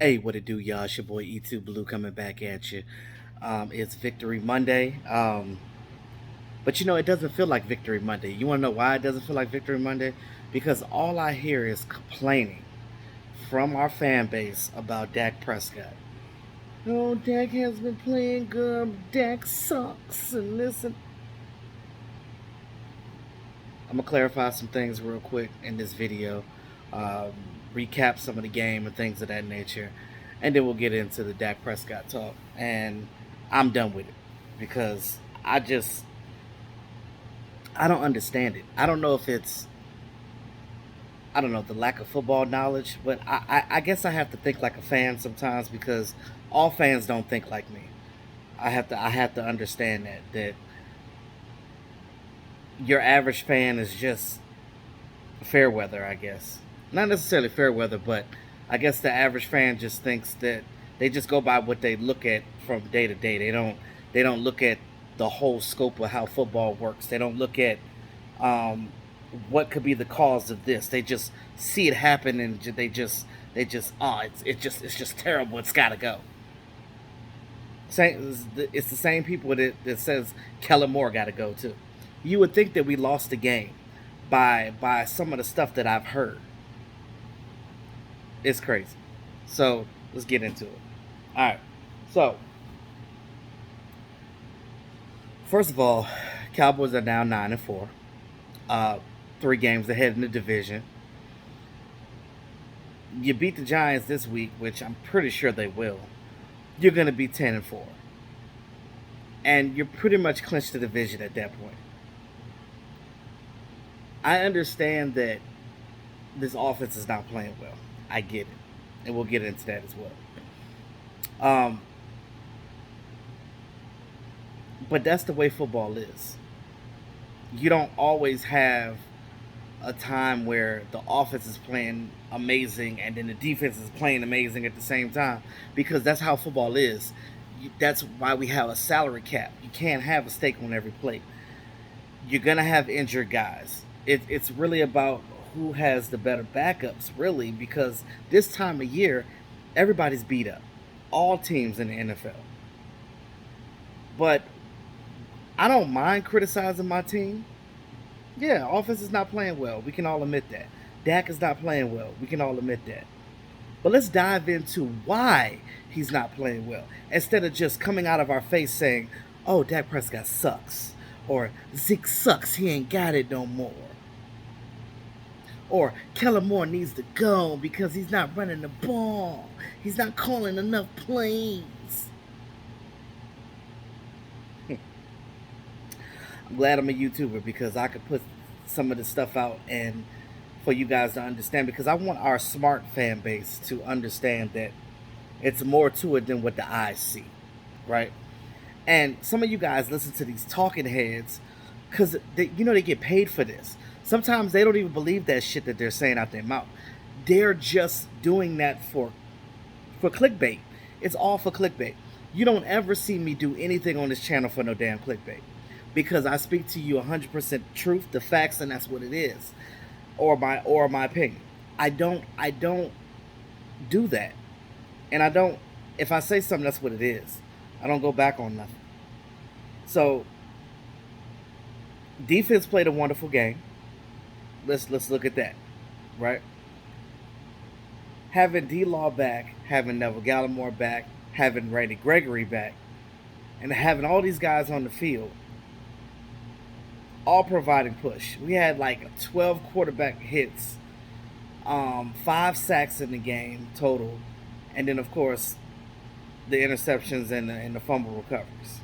Hey, what it do, y'all? It's your boy E2 Blue coming back at you. It's Victory Monday. But it doesn't feel like Victory Monday. You want to know why it doesn't feel like Victory Monday? Because all I hear is complaining from our fan base about Dak Prescott. Oh, Dak has been playing good. Dak sucks. And listen, I'm going to clarify some things real quick in this video, um, recap some of the game and things of that nature, and then we'll get into the Dak Prescott talk. And I'm done with it because I don't understand it. I don't know if it's, I don't know, the lack of football knowledge, but I guess I have to think like a fan sometimes because all fans don't think like me. I have to understand that your average fan is just fair weather, I guess. Not necessarily fair weather, but I guess the average fan just thinks that they just go by what they look at from day to day. They don't look at the whole scope of how football works. They don't look at um, what could be the cause of this. They just see it happen and they just it's just terrible. It's got to go. It's the same people that says Kellen Moore got to go too. You would think that we lost the game by some of the stuff that I've heard. It's crazy. So let's get into it. All right. So first of all, Cowboys are now 9-4. Uh, 3 games ahead in the division. You beat the Giants this week, which I'm pretty sure they will. You're going to be 10-4, and you're pretty much clinched the division at that point. I understand that this offense is not playing well. I get it, and we'll get into that as well. Um, but that's the way football is. You don't always have a time where the offense is playing amazing and then the defense is playing amazing at the same time because that's how football is. That's why we have a salary cap. You can't have a stake on every plate. You're gonna have injured guys. It's really about who has the better backups, really, because this time of year, everybody's beat up. All teams in the NFL. But I don't mind criticizing my team. Yeah, offense is not playing well. We can all admit that. Dak is not playing well. We can all admit that. But let's dive into why he's not playing well instead of just coming out of our face saying, "Oh, Dak Prescott sucks," or "Zeke sucks. He ain't got it no more," or "Kellen Moore needs to go because he's not running the ball. He's not calling enough plays." I'm glad I'm a YouTuber because I could put some of this stuff out and for you guys to understand because I want our smart fan base to understand that it's more to it than what the eyes see, right? And some of you guys listen to these talking heads because they get paid for this. Sometimes they don't even believe that shit that they're saying out their mouth. They're just doing that for clickbait. It's all for clickbait. You don't ever see me do anything on this channel for no damn clickbait because I speak to you 100% truth, the facts, and that's what it is, or my opinion. I don't do that, and I don't. If I say something, that's what it is. I don't go back on nothing. So defense played a wonderful game. Let's look at that, right? Having D Law back, having Neville Gallimore back, having Randy Gregory back, and having all these guys on the field, all providing push. We had like 12 quarterback hits, 5 sacks in the game total, and then of course the interceptions and the fumble recoveries.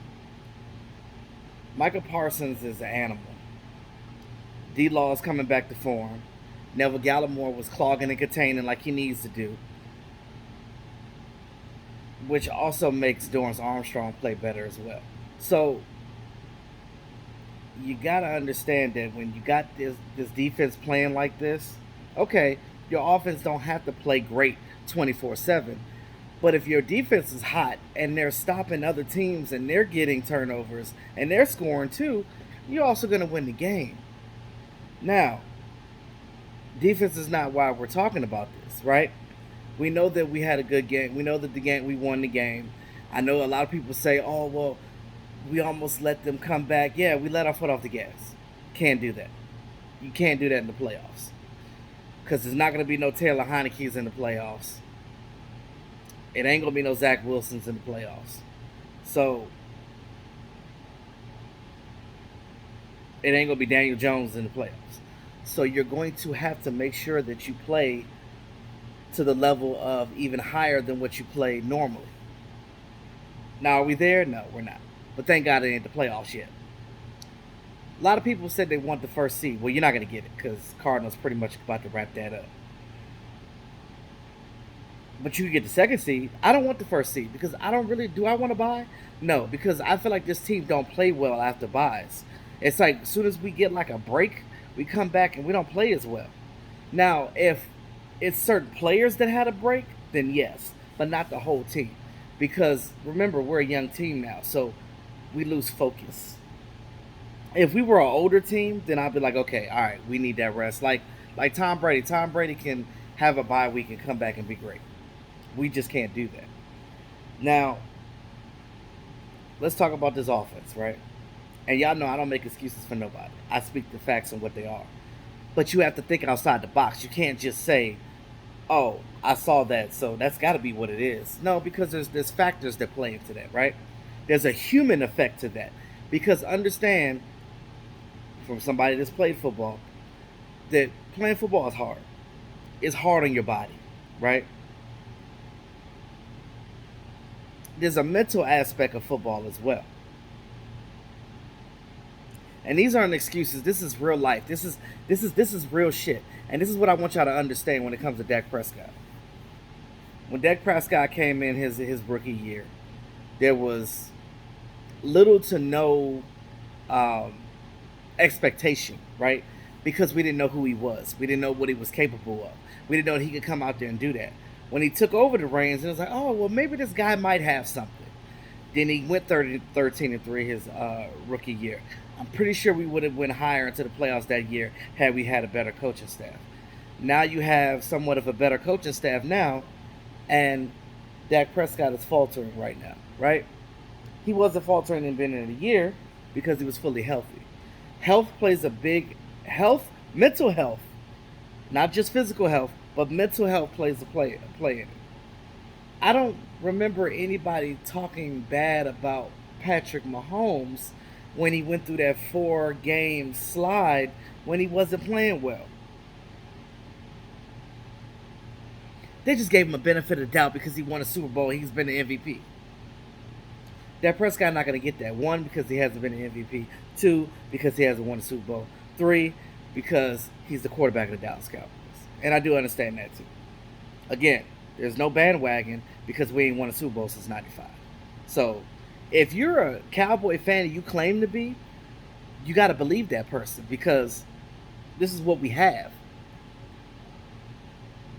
Michael Parsons is an animal. D Law is coming back to form. Neville Gallimore was clogging and containing like he needs to do, which also makes Dorrance Armstrong play better as well. So you gotta understand that when you got this defense playing like this, okay, your offense don't have to play great 24/7. But if your defense is hot and they're stopping other teams and they're getting turnovers and they're scoring too, you're also gonna win the game. Now, defense is not why we're talking about this, right? We know that we had a good game. We know that we won the game. I know a lot of people say, "Oh, well, we almost let them come back." Yeah, we let our foot off the gas. Can't do that. You can't do that in the playoffs because there's not going to be no Taylor Heineke's in the playoffs. It ain't going to be no Zach Wilsons in the playoffs. So it ain't going to be Daniel Jones in the playoffs. So you're going to have to make sure that you play to the level of even higher than what you play normally. Now, are we there? No, we're not. But thank God it ain't the playoffs yet. A lot of people said they want the first seed. Well, you're not going to get it because Cardinals pretty much about to wrap that up. But you can get the second seed. I don't want the first seed because I don't really. Do I want to buy? No, because I feel like this team don't play well after buys. It's like as soon as we get like a break, we come back and we don't play as well. Now, if it's certain players that had a break, then yes, but not the whole team. Because remember, we're a young team now, so we lose focus. If we were an older team, then I'd be like, okay, all right, we need that rest. Like Tom Brady. Tom Brady can have a bye week and come back and be great. We just can't do that. Now, let's talk about this offense, right? And y'all know I don't make excuses for nobody. I speak the facts and what they are. But you have to think outside the box. You can't just say, "Oh, I saw that, so that's got to be what it is." No, because there's factors that play into that, right? There's a human effect to that. Because understand, from somebody that's played football, that playing football is hard. It's hard on your body, right? There's a mental aspect of football as well. And these aren't excuses. This is real life. This is real shit. And this is what I want y'all to understand when it comes to Dak Prescott. When Dak Prescott came in his rookie year, there was little to no um, expectation, right? Because we didn't know who he was. We didn't know what he was capable of. We didn't know that he could come out there and do that. When he took over the reins, it was like, oh, well, maybe this guy might have something. Then he went 13-3 his rookie year. I'm pretty sure we would have went higher into the playoffs that year had we had a better coaching staff. Now you have somewhat of a better coaching staff now, and Dak Prescott is faltering right now, right? He wasn't faltering in the beginning of the year because he was fully healthy. Health plays a big mental health, not just physical health, but mental health plays a play in it. I don't remember anybody talking bad about Patrick Mahomes when he went through that 4-game slide when he wasn't playing well. They just gave him a benefit of the doubt because he won a Super Bowl. He's been the MVP. Dak Prescott not going to get that. 1, because he hasn't been an MVP. 2, because he hasn't won a Super Bowl. 3, because he's the quarterback of the Dallas Cowboys. And I do understand that too. Again, there's no bandwagon because we ain't won a Super Bowl since '95. So, if you're a Cowboy fan and you claim to be, you got to believe that person because this is what we have.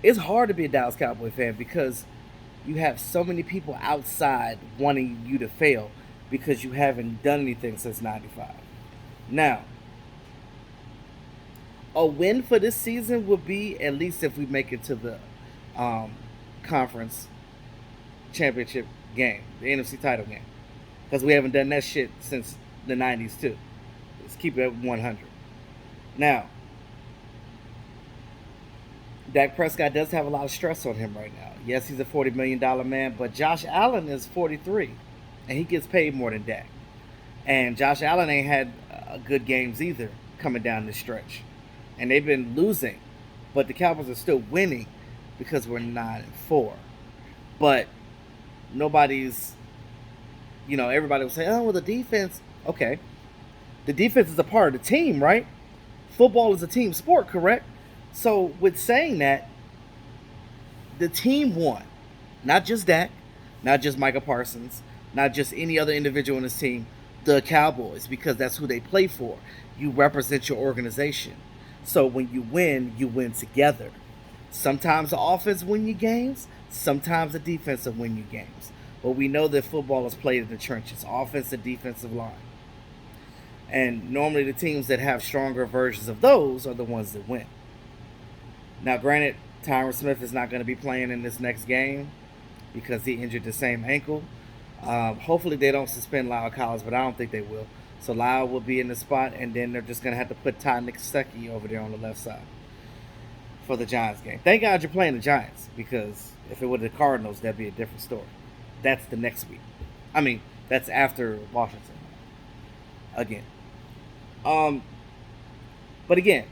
It's hard to be a Dallas Cowboy fan because you have so many people outside wanting you to fail because you haven't done anything since '95. Now, a win for this season would be at least if we make it to the conference championship game, the NFC title game, because we haven't done that shit since the '90s too. Let's keep it at 100. Now, Dak Prescott does have a lot of stress on him right now. Yes, he's a $40 million man, but Josh Allen is 43, and he gets paid more than Dak. And Josh Allen ain't had good games either coming down the stretch. And they've been losing, but the Cowboys are still winning because we're 9-4. But nobody's, everybody will say, oh, well, the defense. Okay. The defense is a part of the team, right? Football is a team sport, correct? So with saying that, the team won. Not just Dak, not just Micah Parsons, not just any other individual on this team, the Cowboys, because that's who they play for. You represent your organization. So when you win together. Sometimes the offense win you games, sometimes the defense will win you games. But we know that football is played in the trenches, offense and defensive line. And normally the teams that have stronger versions of those are the ones that win. Now, granted, Tyron Smith is not going to be playing in this next game because he injured the same ankle. Hopefully they don't suspend Lyle Collins, but I don't think they will. So Lyle will be in the spot, and then they're just going to have to put Ty Nixecki over there on the left side for the Giants game. Thank God you're playing the Giants, because if it were the Cardinals, that'd be a different story. That's the next week. I mean, that's after Washington. Again. But again,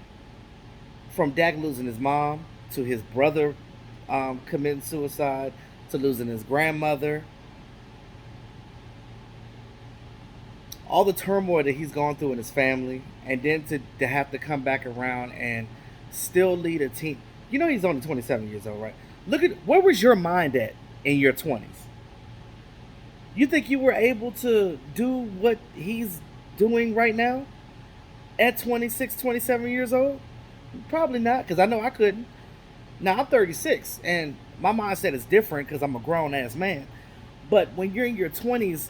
from Dak losing his mom to his brother committing suicide to losing his grandmother, all the turmoil that he's gone through in his family, and then to have to come back around and still lead a team. You know he's only 27 years old, right? Look at, where was your mind at in your 20s? You think you were able to do what he's doing right now at 26, 27 years old? Probably not, because I know I couldn't. Now, I'm 36, and my mindset is different because I'm a grown-ass man. But when you're in your 20s,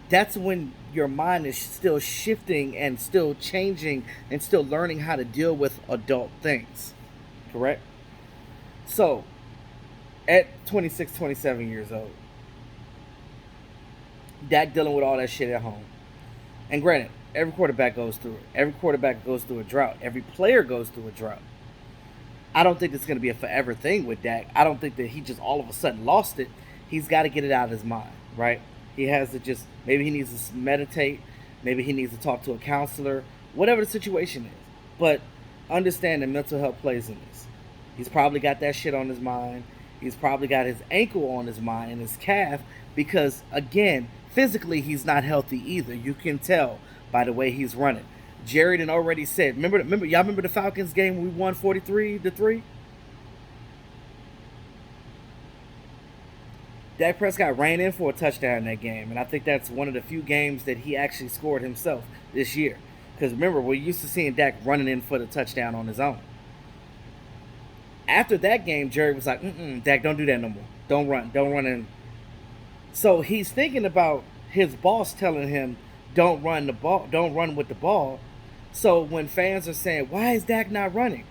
that's when your mind is still shifting and still changing and still learning how to deal with adult things. Correct? So, at 26, 27 years old, Dak dealing with all that shit at home. And granted, every quarterback goes through it. Every quarterback goes through a drought. Every player goes through a drought. I don't think it's going to be a forever thing with Dak. I don't think that he just all of a sudden lost it. He's got to get it out of his mind, right? He has to just, maybe he needs to meditate. Maybe he needs to talk to a counselor. Whatever the situation is. But understand that mental health plays in this. He's probably got that shit on his mind. He's probably got his ankle on his mind and his calf because, again, physically he's not healthy either. You can tell by the way he's running. Jared had already said, y'all remember the Falcons game we won 43-3? Dak Prescott ran in for a touchdown in that game, and I think that's one of the few games that he actually scored himself this year. Because remember, we're used to seeing Dak running in for the touchdown on his own. After that game, Jerry was like, Dak, don't do that no more. Don't run in. So he's thinking about his boss telling him, don't run with the ball. So when fans are saying, why is Dak not running?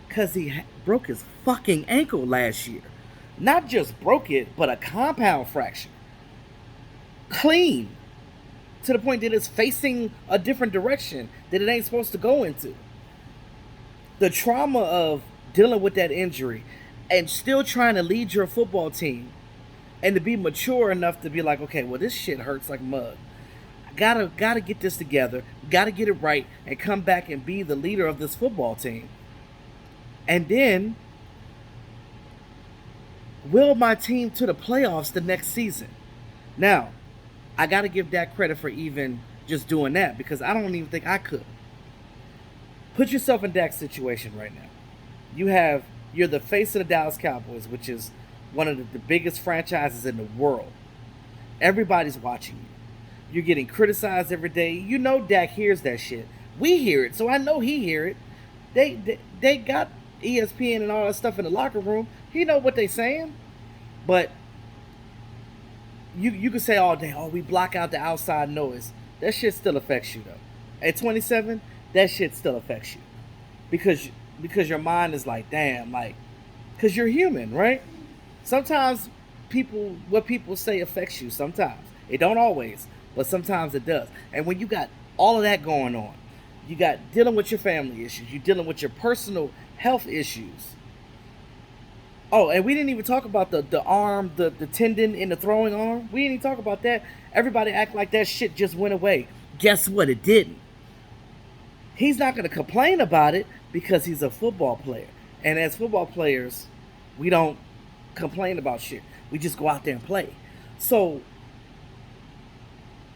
Because he broke his fucking ankle last year. Not just broke it, but a compound fracture. Clean. To the point that it's facing a different direction that it ain't supposed to go into. The trauma of dealing with that injury and still trying to lead your football team and to be mature enough to be like, okay, well, this shit hurts like mud. Gotta get this together, gotta get it right, and come back and be the leader of this football team. And then will my team to the playoffs the next season. Now, I gotta give Dak credit for even just doing that, because I don't even think I could. Put yourself in Dak's situation right now. You're the face of the Dallas Cowboys, which is one of the biggest franchises in the world. Everybody's watching you. You're getting criticized every day. You know Dak hears that shit. We hear it, so I know he hear it. They got ESPN and all that stuff in the locker room. He know what they saying. But you can say all day, oh, we block out the outside noise. That shit still affects you, though. At 27, that shit still affects you. Because your mind is like, damn, like, because you're human, right? Sometimes what people say affects you. Sometimes. It don't always, but sometimes it does. And when you got all of that going on, you got dealing with your family issues, you're dealing with your personal health issues. Oh, and we didn't even talk about the arm, the tendon in the throwing arm. We didn't even talk about that. Everybody act like that shit just went away. Guess what? It didn't. He's not going to complain about it because he's a football player. And as football players, we don't complain about shit. We just go out there and play. So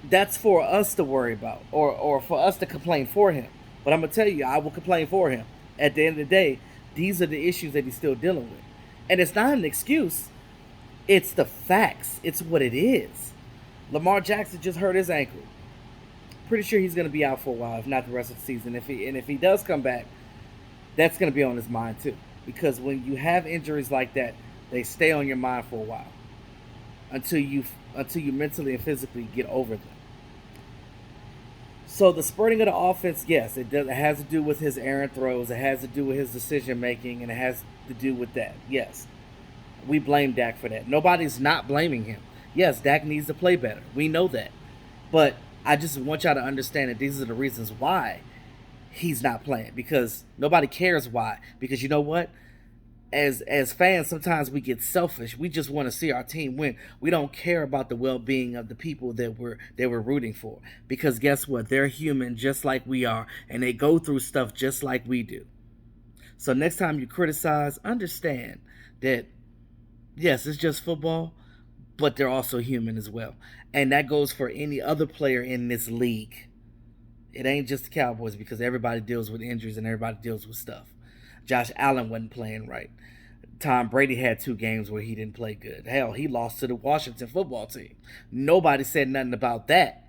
that's for us to worry about, or for us to complain for him. But I'm going to tell you, I will complain for him. At the end of the day, these are the issues that he's still dealing with. And it's not an excuse. It's the facts. It's what it is. Lamar Jackson just hurt his ankle. Pretty sure he's going to be out for a while, if not the rest of the season. If he does come back, that's going to be on his mind too. Because when you have injuries like that, they stay on your mind for a while until you mentally and physically get over them. So the spurting of the offense, yes, it has to do with his errant throws. It has to do with his decision making, and it has to do with that. Yes, we blame Dak for that. Nobody's not blaming him. Yes, Dak needs to play better. We know that. But I just want y'all to understand that these are the reasons why he's not playing, because nobody cares why. Because you know what? As fans, sometimes we get selfish. We just want to see our team win. We don't care about the well-being of the people that we're rooting for. Because guess what? They're human just like we are, and they go through stuff just like we do. So next time you criticize, understand that yes, it's just football, but they're also human as well. And that goes for any other player in this league. It ain't just the Cowboys, because everybody deals with injuries and everybody deals with stuff. Josh Allen wasn't playing right. Tom Brady had 2 games where he didn't play good. Hell, he lost to the Washington football team. Nobody said nothing about that.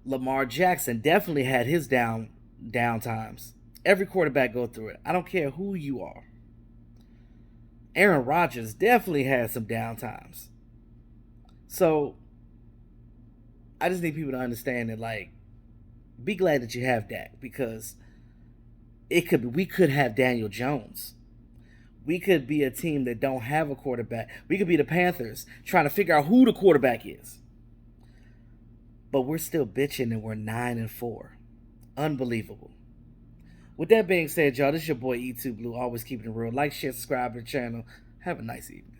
Lamar Jackson definitely had his down times. Every quarterback go through it. I don't care who you are. Aaron Rodgers definitely had some down times. So I just need people to understand that, like, be glad that you have Dak, because we could have Daniel Jones. We could be a team that don't have a quarterback. We could be the Panthers trying to figure out who the quarterback is. But we're still bitching and we're 9-4. Unbelievable. With that being said, y'all, this is your boy E2 Blue, always keeping it real. Like, share, subscribe to the channel. Have a nice evening.